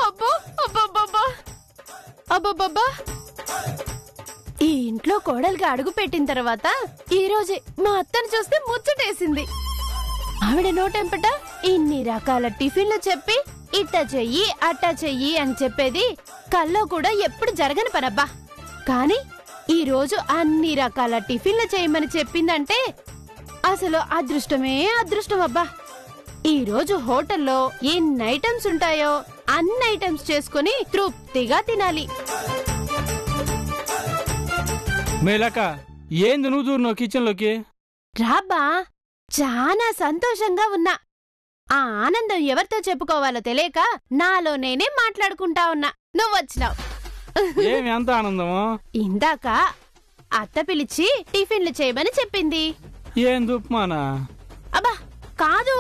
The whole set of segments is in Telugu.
అబ్బో అబ్బబ్బబ్బా అబ్బబ్బబ్బా. ఈ ఇంట్లో కోడలుగా అడుగు పెట్టిన తర్వాత ఈ రోజే మా అత్తను చూస్తే ముచ్చటేసింది. ఆవిడ నోటెంపట ఇన్ని రకాల టిఫిన్లు చెప్పి ఇట్ట చెయ్యి అట్ట చెయ్యి అని చెప్పేది కల్లో కూడా ఎప్పుడు జరగని పనబ్బా. కాని ఈ రోజు అన్ని రకాల టిఫిన్లు చేయమని చెప్పిందంటే అసలు అదృష్టమే అదృష్టం అబ్బా. ఈ రోజు హోటల్లో ఎన్ని ఐటమ్స్ ఉంటాయో అన్ని ఐటమ్స్ చేసుకుని తృప్తిగా తినాలి. మేలక ఏంది నువ్వు దూరున్నావు కిచెన్ లోకి? రాబ్బా, చాలా సంతోషంగా ఉన్నా. ఆ ఆనందం ఎవరితో చెప్పుకోవాలో తెలియక నాలో నేనే మాట్లాడుకుంటా ఉన్నా. నువ్వొచ్చినావు. ఏమి అంత ఆనందమో? ఇందాక అత్త పిలిచి టిఫిన్లు చేయమని చెప్పింది. ఏం దుప్మానా? అబ్బా కాదు,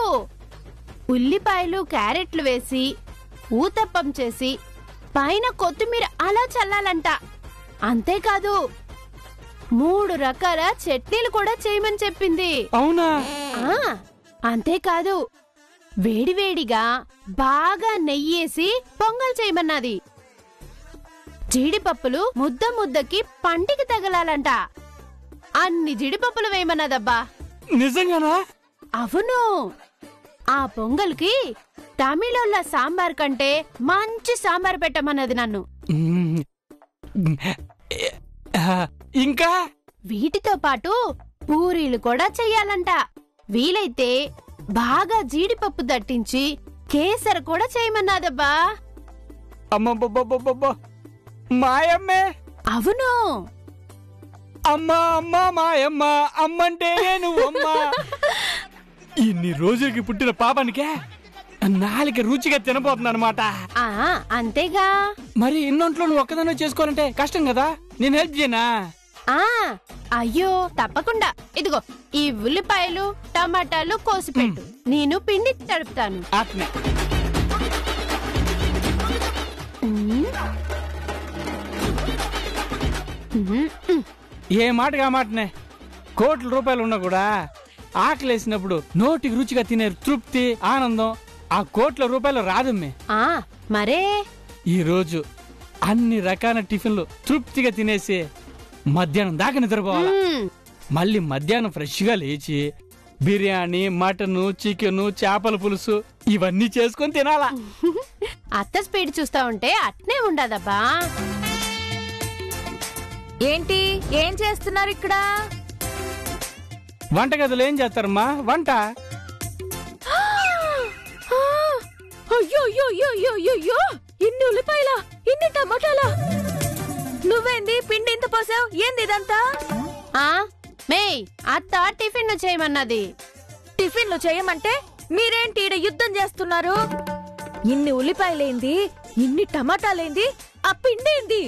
ఉల్లిపాయలు క్యారెట్లు వేసి ఊతప్పం చేసి పైన కొత్తిమీర అలా చల్లాలంట. అంతేకాదు 3 రకాల చట్నీలు కూడా చేయమని చెప్పింది. అవునా? అంతేకాదు వేడివేడిగా బాగా నెయ్యేసి పొంగల్ చేయమన్నది. జీడిపప్పులు ముద్ద ముద్దకి పంటికి తగలాలంట. అన్ని జీడిపప్పులు వేయమన్నదబ్బా. నిజంగానా? అవును. ఆ పొంగల్కి తమిళోళ్ళ సాంబార్ కంటే మంచి సాంబార్ పెట్టమన్నది నన్ను. ఇంకా వీటితో పాటు పూరీలు కూడా చెయ్యాలంట. వీలైతే బాగా జీడిపప్పు దట్టించి కేసర కూడా చేయమన్నాదబ్బా. అమ్మబ్బబ్బబ్బబ్బ, మాయమ్మే. అవును. అమ్మా అమ్మా మాయమ్మ, అమ్మంటే నువ్వమ్మా. ఇన్ని రోజులకి పుట్టిన పాపానికే నాలిక రుచిగా తినబోతుందన్నమాట. అంతేగా. మరి ఇన్నొంట్లో నువ్వు ఒక్కదాన్ని చేసుకోవాలంటే కష్టం కదా, నేను హెల్ప్ చేయనా? అయ్యో తప్పకుండా. ఇదిగో ఈ ఉల్లిపాయలు టమాటాలు కోసిపెట్టు, నేను పిండి తడుపుతాను. అట్నే. ఏ మాటగా మాటనే, కోట్ల రూపాయలు ఉన్నా కూడా ఆకలేసినప్పుడు నోటికి రుచిగా తినే తృప్తి ఆనందం ఆ కోట్ల రూపాయలు రాదమ్మే. మరే ఈ రోజు అన్ని రకాల టిఫిన్లు తృప్తిగా తినేసి మధ్యాహ్నం దాకా నిద్రపోవాలి. మళ్ళీ మధ్యాహ్నం ఫ్రెష్ గా లేచి బిర్యానీ, మటన్, చికెన్, చేపల పులుసు ఇవన్నీ చేసుకొని తినాలా. అత్త స్పీడ్ చూస్తా ఉంటే అట్నే ఉండదబ్బా. ఏంటి ఏం చేస్తున్నారు ఇక్కడ? వంటగదిలో ఏం చేస్తారమ్మా? వంట. అయ్యో, ఇన్ని ఉల్లిపాయలా, ఇన్ని టమాటాలా? నువ్వేంది పిండి ఇంత పోసావు? ఏంది ఇదంతా? మేయ్, అత్త టిఫిన్లు చేయమన్నది. టిఫిన్లు చేయమంటే మీరేంటి ఈడ యుద్ధం చేస్తున్నారు? ఇన్ని ఉల్లిపాయలేంది, ఇన్ని టమాటాలేంది, ఆ పిండేంది?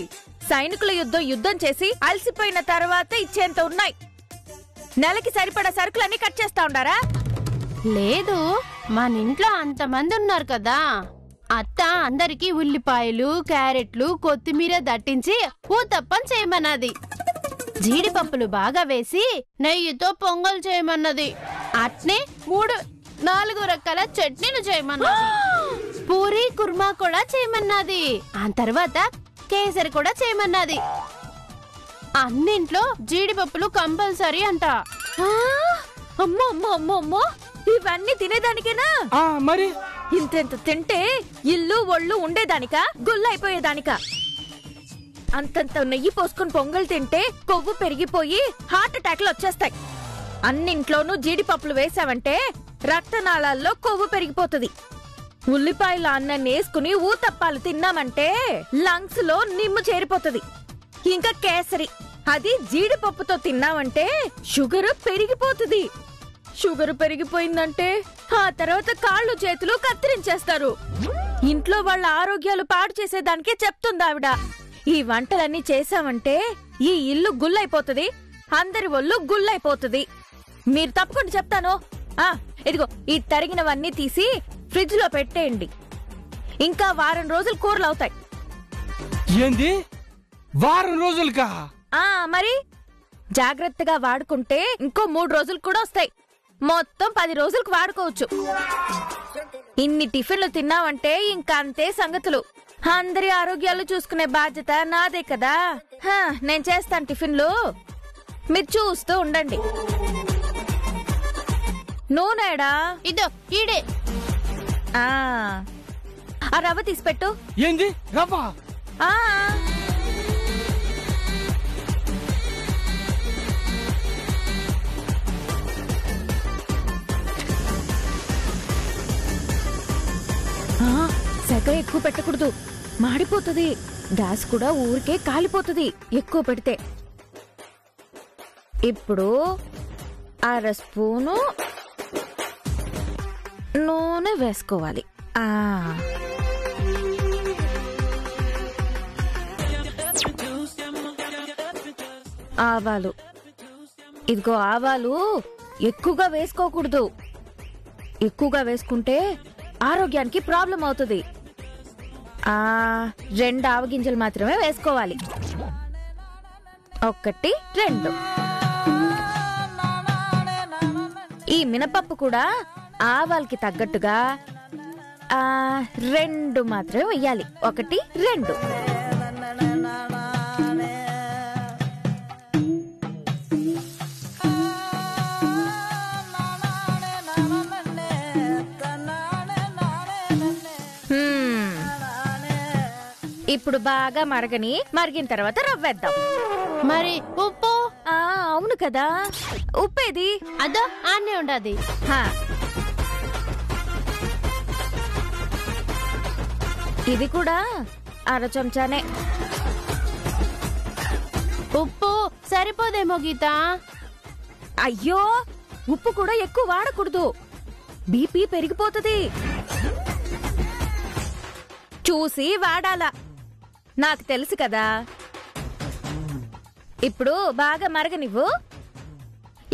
సైనికుల యుద్ధం చేసి అలసిపోయిన తర్వాత ఇచ్చేంత ఉన్నాయి. నెలకి సరిపడా సరుకులన్నీ కట్ చేస్తా ఉండారా? లేదు, మన ఇంట్లో అంతమంది ఉన్నారు కదా. అత్త అందరికి ఉల్లిపాయలు క్యారెట్లు కొత్తిమీర దట్టించి ఊతప్పం చేయమన్నది. జీడిపప్పులు బాగా వేసి నెయ్యితో పొంగల్ చేయమన్నది. అట్నే 3-4 రకాల చట్నీలు చేయమన్నది. పూరి కుర్మా కూడా చేయమన్నది. ఆ తర్వాత కేసరి కూడా చేయమన్నది. అన్నింట్లో జీడిపప్పులు కంపల్సరీ అంట. అమ్మో అమ్మో అమ్మో అమ్మో, ఇవన్నీ తినేదానికేనా? మరి ఇంతెంత తింటే ఇల్లు ఒళ్ళు ఉండేదానికా, గుల్లైపోయేదానికా? అంతంత నెయ్యి పోసుకుని పొంగల్ తింటే కొవ్వు పెరిగిపోయి హార్ట్ అటాక్లు వచ్చేస్తాయి. అన్నింట్లోనూ జీడిపప్పులు వేసావంటే రక్తనాళాల్లో కొవ్వు పెరిగిపోతుంది. ఉల్లిపాయల అన్నం వేసుకుని ఊతప్పాలు తిన్నామంటే లంగ్స్ లో నిమ్ము చేరిపోతుంది. ఇంకా కేసరి, అది జీడిపప్పుతో తిన్నామంటే షుగర్ పెరిగిపోతుంది. షుగర్ పెరిగిపోయిందంటే ఆ తర్వాత కాళ్ళు చేతులు కత్తిరించేస్తారు. ఇంట్లో వాళ్ళ ఆరోగ్యాలు పాడు చేసేదానికే చెప్తుంది ఆవిడ. ఈ వంటలన్నీ చేసామంటే ఈ ఇల్లు గుల్లైపోతుంది, అందరి ఒళ్ళు గుల్లైపోతుంది. మీరు తప్పకుండా చెప్తాను. ఇదిగో ఈ తరిగినవన్నీ తీసి ఫ్రిడ్జ్ లో పెట్టేయండి. ఇంకా వారం రోజులు కూరలు అవుతాయి. ఏంది వారం రోజులుకా? మరి జాగ్రత్తగా వాడుకుంటే ఇంకో 3 రోజులు కూడా వస్తాయి. మొత్తం 10 రోజులకు వాడుకోవచ్చు. ఇన్ని టిఫిన్లు తిన్నావంటే ఇంకా అంతే సంగతులు. అందరి ఆరోగ్యాలు చూసుకునే బాధ్యత నాదే కదా. నేను చేస్తాను టిఫిన్లు, మీరు చూస్తూ ఉండండి. నూనెడా? ఇదో ఈడే. ఆ రవ్వ తీసిపెట్టు. ఏంది రవ్వ? ఆ సెగ ఎక్కువ పెట్టకూడదు, మాడిపోతుంది. గ్యాస్ కూడా ఊరికే కాలిపోతుంది ఎక్కువ పెడితే. ఇప్పుడు 1/2 స్పూను నూనె వేసుకోవాలి. ఆవాలు. ఇదిగో ఆవాలు ఎక్కువగా వేసుకోకూడదు. ఎక్కువగా వేసుకుంటే ఆరోగ్యానికి ప్రాబ్లం అవుతుంది. 2 ఆవగింజలు మాత్రమే వేసుకోవాలి. 1 2. ఈ మినపప్పు కూడా ఆవాలకి తగ్గట్టుగా 2 మాత్రమే వేయాలి. 1 2. ఇప్పుడు బాగా మరిగిన తర్వాత రవ్వేద్దాం. మరి ఉప్పు? అవును కదా, ఉప్పేది? అదో ఆన్నే ఉండదు. ఇది కూడా 1/2 చెంచానే. ఉప్పు సరిపోదేమో గీత. అయ్యో, ఉప్పు కూడా ఎక్కువ వాడకూడదు, బీపీ పెరిగిపోతుంది. చూసి వాడాలా, నాకు తెలుసు కదా. ఇప్పుడు బాగా మరగనివ్వు.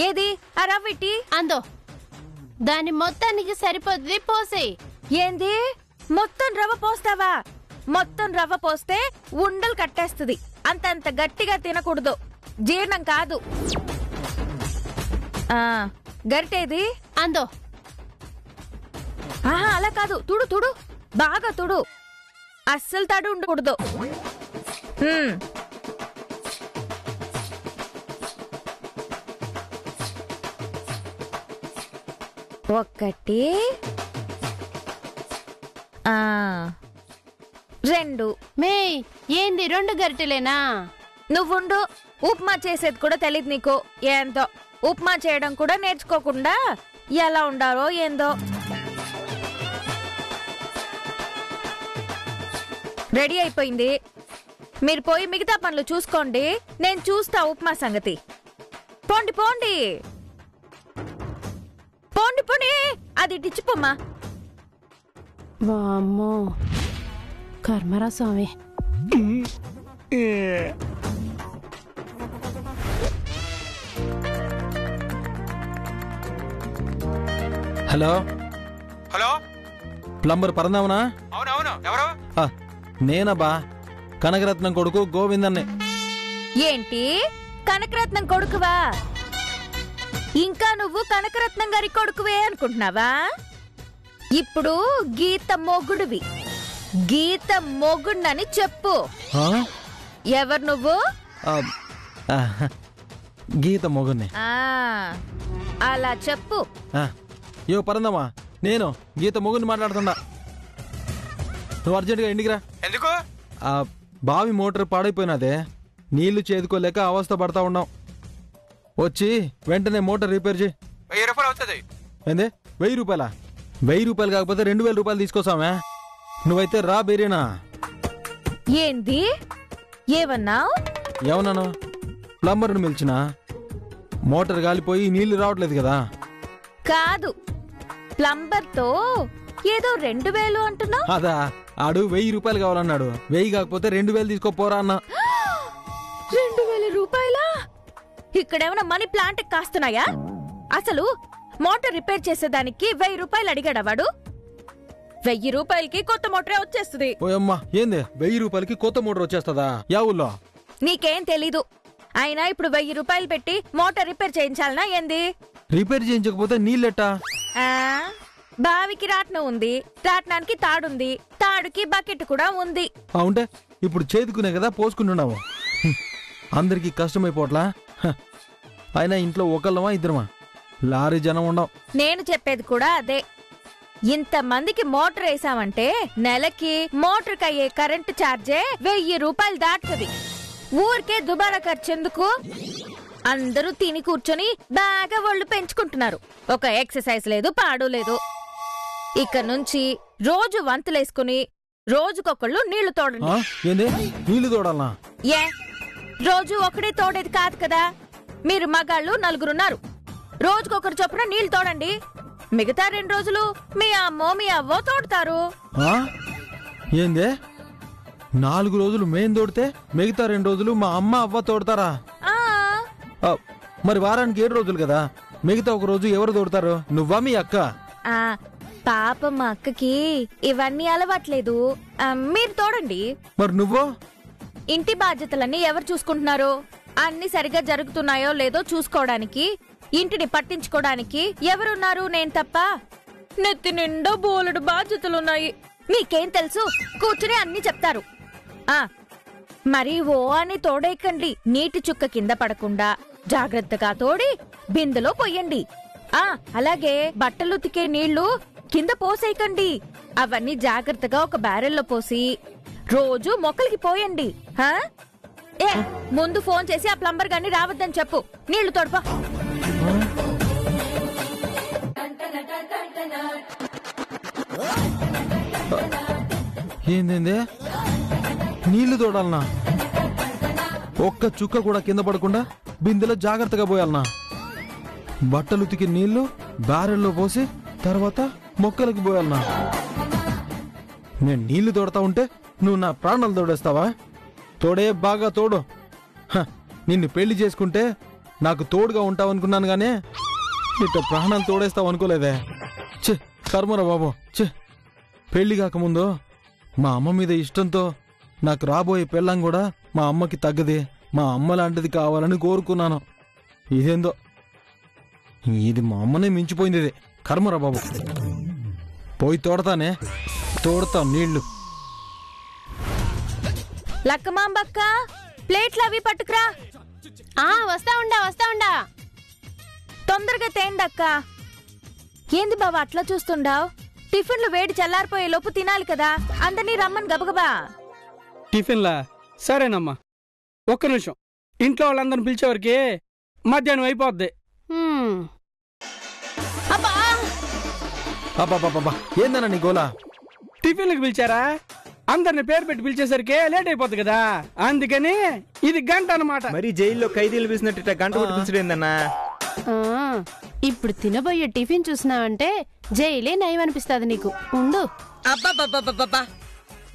ఏది ఆ రవ్విటి? అందో దాని మొత్తానికి సరిపోతుంది, పోసేయి. ఏంది మొత్తం రవ్వ పోస్తావా? మొత్తం రవ్వ పోస్తే ఉండలు కట్టేస్తుంది. అంతంత గట్టిగా తినకూడదు, జీర్ణం కాదు. గరిటేది? అందో. అలా కాదు, తుడు తుడు, బాగా తుడు, అస్సలు తడి ఉండకూడదు. 1 2. మే ఏంది 2 గరిటెలేనా? నువ్వుండు, ఉప్మా చేసేది కూడా తెలియదు నీకు. ఏందో ఉప్మా చేయడం కూడా నేర్చుకోకుండా ఎలా ఉండాలో ఏందో. రెడీ అయిపోయింది, మీరు పోయి మిగతా పనులు చూసుకోండి. నేను చూస్తా ఉప్మా సంగతి. పోండి పోండి పోండి పోండి, అది డిచ్చిపోమ్మా. వామ్మో, కర్మరా స్వామి. హలో హలో, ప్లంబర్ పరందామనా? అవునవును, ఎవరు? నేనబ్బా, కనకరత్నం కొడుకు గోవిందన్నే. ఏంటి కనకరత్నం కొడుకువా? ఇంకా నువ్వు కనకరత్నం గారి కొడుకువే అనుకుంటున్నావా? ఇప్పుడు గీత మొగుడివి. గీత మొగుడినని చెప్పు. ఎవరు నువ్వు? గీత మొగుడిని. అలా చెప్పు. యో పరందమ్మా, నేను గీత మొగుడిని మాట్లాడుతున్నా. నువ్వు అర్జెంటుగా ఇంటికి రా. ఎందుకు? బావి మోటార్ పాడైపోయినదే, నీళ్లు చేదుకోలేక అవస్థ పడతా ఉన్నాం. వచ్చి వెంటనే మోటార్ రిపేర్ చేయి. 1000 రూపాయలు అవుతుంది. ఏంది 1000 రూపాయలా? 1000 రూపాయలు కాకపోతే 2000 రూపాయలు తీసుకోసామే. నువ్వైతే రా బేరేనా. ఏంది ఏమన్నావు? ఏమన్నాను? ప్లంబర్ను పిలిచినా, మోటార్ గాలిపోయి నీళ్లు రావట్లేదు కదా. కాదు, ప్లంబర్ తో ఏదో 2000 అంటున్నావు. అదా, ఆడు 1000 రూపాయలు కావాలన్నాడు. 1000 కాకపోతే 2000 తీసుకోపోరా అన్న. 2000 రూపాయలా? ఇక్కడేమైనా మనీ ప్లాంట్ కాస్తున్నాయా? అసలు మోటార్ రిపేర్ చేసేదానికి 1000 రూపాయలు అడిగాడా వాడు? 1000 రూపాయలకి కొత్త మోటరే వచ్చేస్తుంది. ఓయమ్మా, ఏంది 1000 రూపాయలకి కొత్త మోటార్ వచ్చేస్తుందా? యా ఊళ్ళో నీకేం తెలీదు. అయినా ఇప్పుడు 1000 రూపాయలు పెట్టి మోటార్ రిపేర్ చేయించాలనా ఏంది? రిపేర్ చేయించకపోతే నీళ్ళెట్టా? బావికి రాట్నం ఉంది, రాట్నానికి తాడుంది, తాడుకి బకెట్ కూడా ఉంది. అవుంటే ఇప్పుడు చేదుకునే కదా పోసుకుంటున్నాము. అందరికి కష్టమైపోట్లా. అయినా ఇంట్లో ఒకళ్ళమా ఇద్దరమా? లారీ జనం ఉండవు. నేను చెప్పేది కూడా అదే. ఇంతమందికి మోటార్ వేసామంటే నెలకి మోటార్కి అయ్యే కరెంటు ఛార్జే 1000 రూపాయలు దాటుతుంది. ఊరికే దుబారా ఖర్చెందుకు? అందరూ తిని కూర్చొని బాగా ఒళ్ళు పెంచుకుంటున్నారు. ఒక ఎక్సర్సైజ్ లేదు, పాడు లేదు. ఇక నుంచి రోజు వంతులేసుకుని రోజుకొకళ్ళు నీళ్లు తోడండి. ఏంది నీళ్లు తోడాలనా? ఏ రోజు ఒకడే తోడేది కాదు కదా. మీరు మగాళ్ళు 4 రోజుకొకరు చొప్పున నీళ్లు తోడండి. మిగతా 2 రోజులు మీ అమ్మో మీ అవ్వో తోడతారు. ఏందే 4 రోజులు మేం తోడితే మిగతా 2 రోజులు మా అమ్మ అవ్వ తోడతారా? మరి వారానికి 7 రోజులు కదా, మిగతా 1 రోజు ఎవరు తోడతారు? నువ్వా మీ అక్క? పాపం మా అక్కకి ఇవన్నీ అలవాట్లేదు. మీరు తోడండి. మరి నువ్వు? ఇంటి బాధ్యతలన్నీ ఎవరు చూసుకుంటున్నారు? అన్ని సరిగా జరుగుతున్నాయో లేదో చూసుకోవడానికి, ఇంటిని పట్టించుకోవడానికి ఎవరున్నారు? నేను తప్ప. నెత్తి నిండా బోలెడు బాధ్యతలున్నాయి. మీకేం తెలుసు? కూర్చుని అన్ని చెప్తారు. మరి ఓ అని తోడేయకండి. నీటి చుక్క కింద పడకుండా జాగ్రత్తగా తోడి బిందెలో పొయ్యండి. అలాగే బట్టలు ఉతికే నీళ్లు కింద పోసేయకండి. అవన్నీ జాగ్రత్తగా ఒక బ్యారెల్లో పోసి రోజు మొక్కలకి పోయండి. ముందు ఫోన్ చేసి ఆ ప్లంబర్ గాని రావద్దని చెప్పు. నీళ్లు తోడుపా. ఏందే నీళ్లు తోడాలనా? ఒక్క చుక్క కూడా కింద పడకుండా బిందెలో జాగ్రత్తగా పోయాలనా? బట్టలు ఉతికి నీళ్లు బ్యారెల్లో పోసి తర్వాత మొక్కలకి పోయాలనా? నేను నీళ్లు తోడతా ఉంటే నువ్వు నా ప్రాణాలు తోడేస్తావా? తోడే బాగా తోడు. నిన్ను పెళ్లి చేసుకుంటే నాకు తోడుగా ఉంటావు అనుకున్నాను గానే ఇట్ట ప్రాణాలు తోడేస్తావు అనుకోలేదే. ఛే కర్మరా బాబు. ఛే పెళ్లి కాకముందు మా అమ్మ మీద ఇష్టంతో నాకు రాబోయే పెళ్ళం కూడా మా అమ్మకి తగ్గది, మా అమ్మ లాంటిది కావాలని కోరుకున్నాను. ఇదేందో ఇది మా అమ్మనే మించిపోయింది. కర్మరా బాబు. పోయి తోడతానే, తోడతా నీళ్లు. లక్కమాంబక్క ప్లేట్లు అవి పట్టుకురా. వస్తా ఉండా. తొందరగా తేండక్క. ఏంది బాబా అట్లా చూస్తుండావు? టిఫిన్లు వేడి చల్లారిపోయే లోపు తినాలి కదా. అందరినీ రమ్మని గబగబా. టిఫిన్లా? సరేనమ్మా. ఒక్క నిమిషం. ఇంట్లో వాళ్ళందరిని పిలిచేవరికి మధ్యాహ్నం అయిపోద్ది. ఏందన్నా నీ గోలా? టిఫిన్లకు పిలిచారా? అందరిని పేరు పెట్టి పిలిచేసరికి లేట్ అయిపోద్ది కదా, అందుకని ఇది గంట అన్నమాట. మరి జైల్లో ఖైదీలు పిలిచినట్టు గంట కొట్టి పిలిచడేందన్నా? ఇప్పుడు తినబోయే టిఫిన్ చూసినావంటే జైలే నయం అనిపిస్తుంది నీకు. ఉండు. అబ్బబ్బబ్బబ్బబ్బా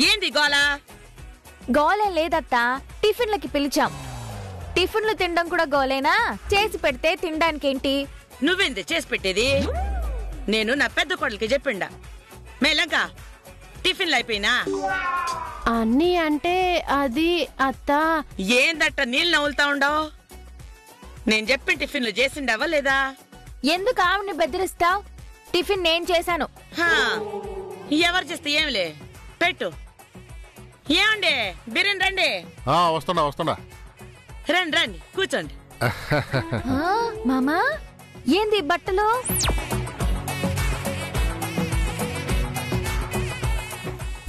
ఏంది గోలా? గోలే లేదత్తా, టిఫిన్లకి పిలిచాం. టిఫిన్లు తినడం కూడా గోలేనా? చేసి పెడితే తినడానికేంటి? నువ్వేంది చేసి పెట్టేది? నేను నా పెద్ద కొడలికి చెప్పిండా, మేలంక టిఫిన్లు అయిపోయినా అన్ని అంటే అది అత్త. ఏందట్ట నీళ్ళు నవ్వులుతా ఉండవు? నేను చెప్పిన టిఫిన్లు చేసిండావా లేదా? ఎందుకు ఆవిడ్ని బెదిరిస్తావు? టిఫిన్ నేను చేశాను. ఎవరు చేస్తే ఏంలే, పెట్టు. ఏమండి బిర్యానీ రండి. వస్తున్నా. రండి కూర్చోండి. మామా ఏంది బట్టలు?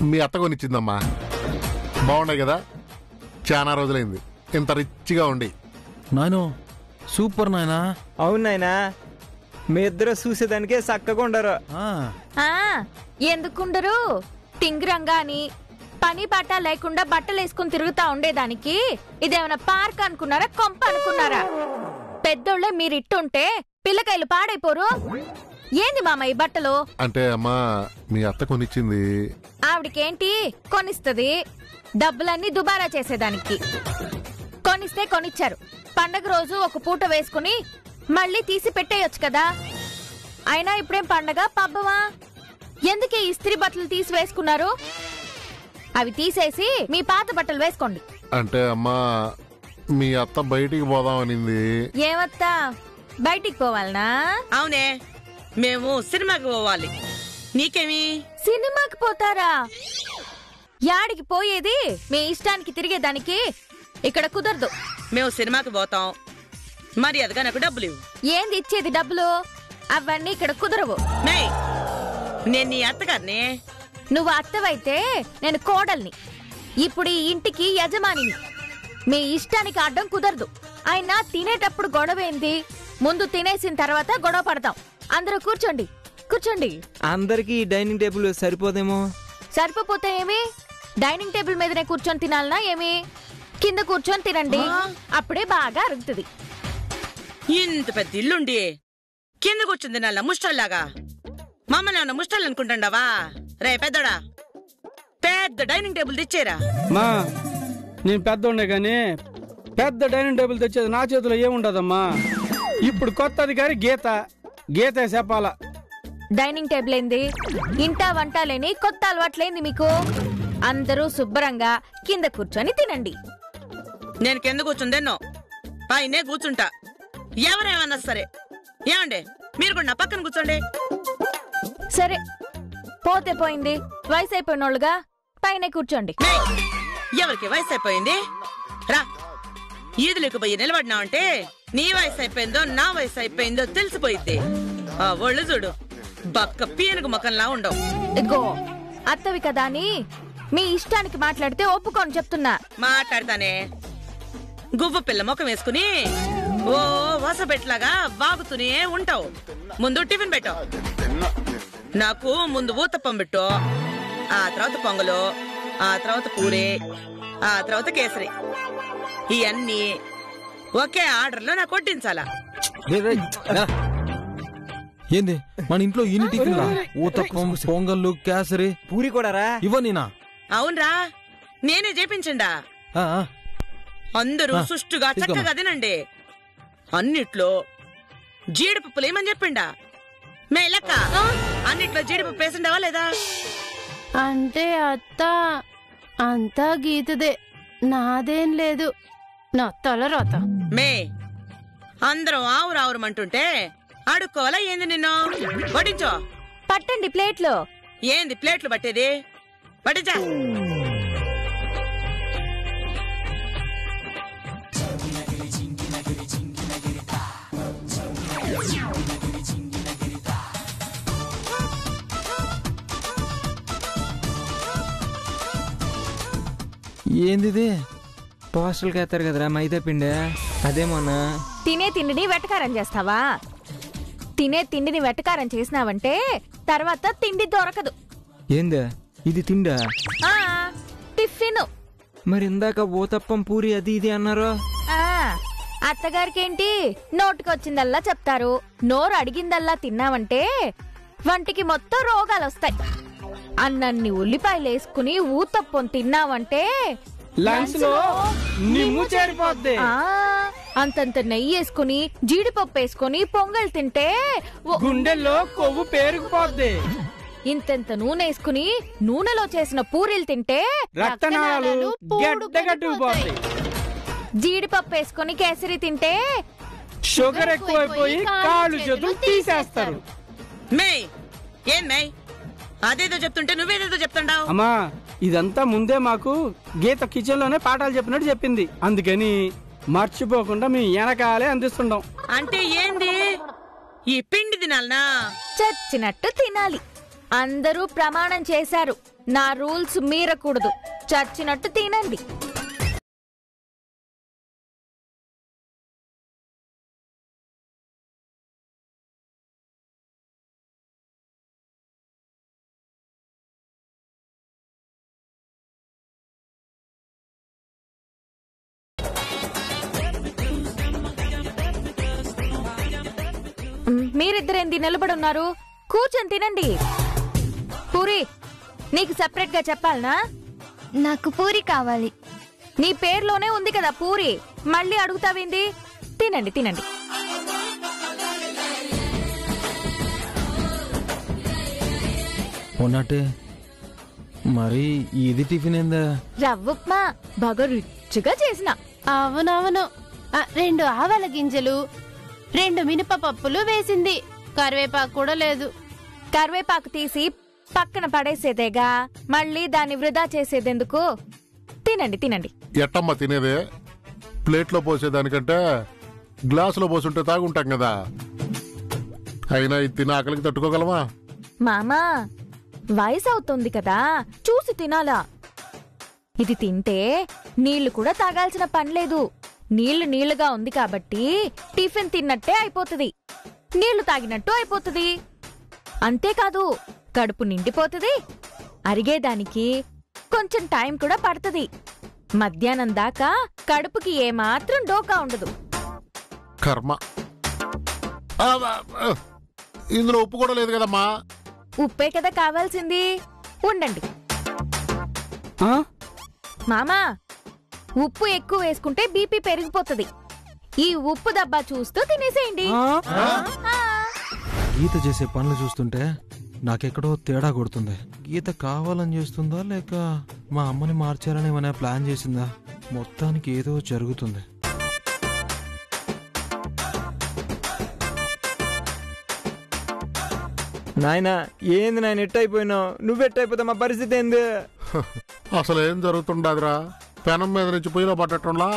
మీ అత్త కొనిచ్చిందమ్మా. బాగున్నాయి కదా, చాలా రోజులైంది ఇంత రిచ్గా ఉండి. నాయనో సూపర్ నాయనా. అవును నాయనా, మీ ఇద్దరు చూసేదానికే చక్కగా ఉండరు. ఎందుకుండరు? తింగరంగా అని పని పాట లేకుండా బట్టలు వేసుకుని తిరుగుతా ఉండేదానికి ఇదేమన్నా పార్క్ అనుకున్నారా, కొంప అనుకున్నారా? పెద్దోళ్లే మీరిట్టుంటే పిల్లకాయలు పాడైపోరు. ఏంది మామ ఈ బట్టలు? అంటే అమ్మా మీ అత్త కొనిచ్చింది. ఆవిడకేంటి కొనిస్తది? డబ్బులన్నీ దుబారా చేసేదానికి. కొనిస్తే కొనిచ్చారు. పండగ రోజు ఒక పూట వేసుకుని మళ్ళీ తీసి పెట్టేయొచ్చు కదా. అయినా ఇప్పుడేం పండగ పబ్బమా? ఎందుకే ఇస్త్రీ బట్టలు తీసి వేసుకున్నారు? అవి తీసేసి మీ పాత బట్టలు వేసుకోండి. అంటే అమ్మా మీ అత్త బయటికి పోదామనింది. ఏమత్తా బయటికి పోవాలనా? అవునే, మేము సినిమాకి పోవాలి. నీకేమి? సినిమాకి పోతారా? యాడికి పోయేది? మీ ఇష్టానికి తిరిగేదానికి ఇక్కడ కుదరదు. మేము సినిమాకి పోతాం, మరి అదిగా నాకు డబ్బులు ఇవ్వు. ఏంది ఇచ్చేది డబ్బులు? అవన్నీ ఇక్కడ కుదరవు. నేను నీ అత్తగారిని. నువ్వు అత్తవైతే నేను కోడల్ని, ఇప్పుడు ఈ ఇంటికి యజమానిని. మీ ఇష్టానికి అడ్డం కుదరదు. అయినా తినేటప్పుడు గొడవ ఏంది? ముందు తినేసిన తర్వాత గొడవ పడతాం. అందరూ కూర్చోండి, కూర్చోండి. అందరికి డైనింగ్ టేబుల్ సరిపోదేమో. సరిపోతే ఏమి? డైనింగ్ టేబుల్ మీదనే కూర్చొని తినాలనా ఏమి? కింద కూర్చొని తినండి, అప్పుడే బాగా అరుగుతుంది. ఇంత పెద్ద ఇల్లుండి కింద కూర్చుంది నల్ల ముష్టల్లాగా. మమ్మల్ని ఏమన్నా ముష్టలు అనుకుంటాండావా? రే పెద్దోడా, పెద్ద డైనింగ్ టేబుల్ తెచ్చేరా. మా నేను పెద్దోండే గాని పెద్ద డైనింగ్ టేబుల్ తెచ్చేది నా చేతిలో ఏముండదమ్మా. ఇప్పుడు కొత్త అధికారి గీత చెప్పాలా. డైనింగ్ టేబుల్ ఏంది? ఇంటా వంట లేని కొత్త అలవాట్లేంది మీకు? అందరూ శుభ్రంగా కింద కూర్చొని తినండి. నేను కింద కూర్చుందేనో పైనే కూర్చుంటా, ఎవరేమన్నా సరే. ఏమండే, మీరు కూడా నా పక్కన కూర్చోండి. సరే, పోతే పోయింది. వయసు అయిపోయినోళ్ళుగా పైన కూర్చోండి. ఎవరికి వయసు అయిపోయింది? రా, ఈదులకు పోయి నిలబడినావంటే నీ వయసు అయిపోయిందో నా వయసు అయిపోయిందో తెలిసిపోయింది. ఆ ఒళ్ళు చూడు, బక్క పీనుగు ముఖంలా ఉండవు. ఇగో అత్తవి కదా అని మీ ఇష్టానికి మాట్లాడితే ఒప్పుకోని చెప్తున్నా. మాట్లాడతానే. గువ్వ పిల్ల ముఖం వేసుకుని ఓ వసబెట్లాగా వాగుతూనే ఉంటావు. ముందు టిఫిన్ పెట్టావు. నాకు ముందు ఊతప్పం పెట్టు, ఆ తర్వాత పొంగలు, ఆ తర్వాత పూరి, ఆ తర్వాత కేసరి. ఇవన్నీ ఒకే ఆర్డర్లో నాకు వడ్డించాలా. ఏంది మన ఇంట్లో ఇన్ని టిఫిన్లా? ఊతప్పం, పొంగళ్ళు, కేసరి, పూరి కూడా రా. ఇవ్వనీనా? అవునరా, నేనే చేపించండా. అందరూ సుష్టుగా చక్కగా తినండి. అన్నిట్లో జీడిపప్పులు ఏమని చెప్పిండా? మే లెక్క అన్నిట్లో జీడిపప్పు వేసిండవా లేదా? అంటే అత్త అంతా గీతదే, నాదేం లేదు. నా తల రాత. మే అందరం ఆవురావురమంటుంటే అడుక్కోవాలా ఏంది? నిన్ను వడ్డించో. పట్టండి ప్లేట్లు. ఏంది ప్లేట్లు పట్టేది? పట్టించా. ఏంది? పోస్టల్కి వేస్తారు కదరా మైదా పిండి, అదేమోనా. తినే తిండిని వెటకారం చేస్తావా? తినే తిండిని వెటకారం చేసినావంటే తర్వాత తిండి దొరకదు. ఏందా ఇది తిండా? టిఫిన్. మరి ఇందాక ఊతప్పం పూరి అది ఇది అన్నారు. అత్తగారికేంటి నోటికొచ్చిందల్లా చెప్తారు. నోరు అడిగిందల్లా తిన్నావంటే వంటికి మొత్తం రోగాలు వస్తాయి. అన్నన్ని ఉల్లిపాయలు వేసుకుని ఊతప్పం తిన్నావంటే లంచ్ లో నిమ్ము చేరిపోద్ది. అంతంత నెయ్యి వేసుకుని జీడిపప్పు వేసుకుని పొంగల్ తింటే గుండెల్లో కొవ్వు పేరుకుపోద్ది. ఇంతెంత నూనె వేసుకుని నూనెలో చేసిన పూరీలు తింటే రక్తనాళాలు గడ్డగట్టుకుపోతాయి. జీడిపప్పు వేసుకుని కేసరి తింటే షుగర్ ఎక్కువైపోయి కాళ్ళు చేతులు తీసేస్తారు. మే ఏం మే అదేదో చెప్తుంటే నువ్వేదేదో చెప్తుండావు. అమ్మా ఇదంతా ముందే మాకు గీత కిచెన్ లోనే పాఠాలు చెప్పినట్టు చెప్పింది. అందుకని మర్చిపోకుండా మీ వెనకాలే అందిస్తుండం. అంటే ఏంది? ఈ పిండి తినాలనా? చచ్చినట్టు తినాలి. అందరూ ప్రమాణం చేశారు, నా రూల్స్ మీరకూడదు. చచ్చినట్టు తినండి. మీరిద్దరేంది నిలబడున్నారు? కూర్చొని తినండి. పూరి నీకు సెపరేట్ గా చెప్పాలనా? నాకు పూరి కావాలి. నీ పేర్లోనే ఉంది కదా పూరి, మళ్ళీ అడుగుతావేంది? తినండి తినండి. ఉన్నట్టే మరి ఇది టిఫిన్ ఏందా? రవ్వ ఉప్మా బాగా రుచిగా చేసిన. అవునవును, 2 ఆవాల గింజలు, 2 మినప పప్పులు వేసింది. కరివేపాకు కూడా లేదు. కరివేపాకు తీసి పక్కన పడేసేదేగా, మళ్ళీ దాన్ని వృధా చేసేదెందుకు? తినండి తినండి. ఎట్టమ్మా తినేదే? ప్లేట్లో పోసేదానికంటే గ్లాసులో పోసుంటే తాగుంటాం కదా. అయినా ఇది తిన ఆకలికి తట్టుకోగలమా? మామా, వయసు అవుతుంది కదా, చూసి తినాలా. ఇది తింటే నీళ్లు కూడా తాగాల్సిన పనిలేదు. నీళ్లుగా ఉంది కాబట్టి టిఫిన్ తిన్నట్టే అయిపోతుంది, నీళ్లు తాగినట్టు అయిపోతుంది. అంతేకాదు కడుపు నిండిపోతుంది. అరిగేదానికి కొంచెం టైం కూడా పడుతుంది. మధ్యాహ్నం దాకా కడుపుకి ఏమాత్రం డోకా ఉండదు. కర్మ. ఇందులో ఉప్పు కూడా లేదు కదమ్మా. ఉప్పే కదా కావాల్సింది. ఉండండి మామా, ఉప్పు ఎక్కువ వేసుకుంటే బీపీ పెరిగిపోతుంది. ఈ ఉప్పు దబ్బా చూస్తూ తినేసేయండి. గీత చేసే పనులు చూస్తుంటే నాకెక్కడో తేడా కొడుతుంది. గీత కావాలని చేస్తుందా లేక మా అమ్మని మార్చాలని ఏమైనా ప్లాన్ చేసిందా? మొత్తానికి ఏదో జరుగుతుంది. నాయనా, ఏంది నాయన ఎట్టయిపోయినావు? నువ్వెట్టయిపోతా మా పరిస్థితి ఏంది? అసలు ఏం జరుగుతుండదురా? పెనం మీద నుంచి పొయ్యిలో పట్టడంలా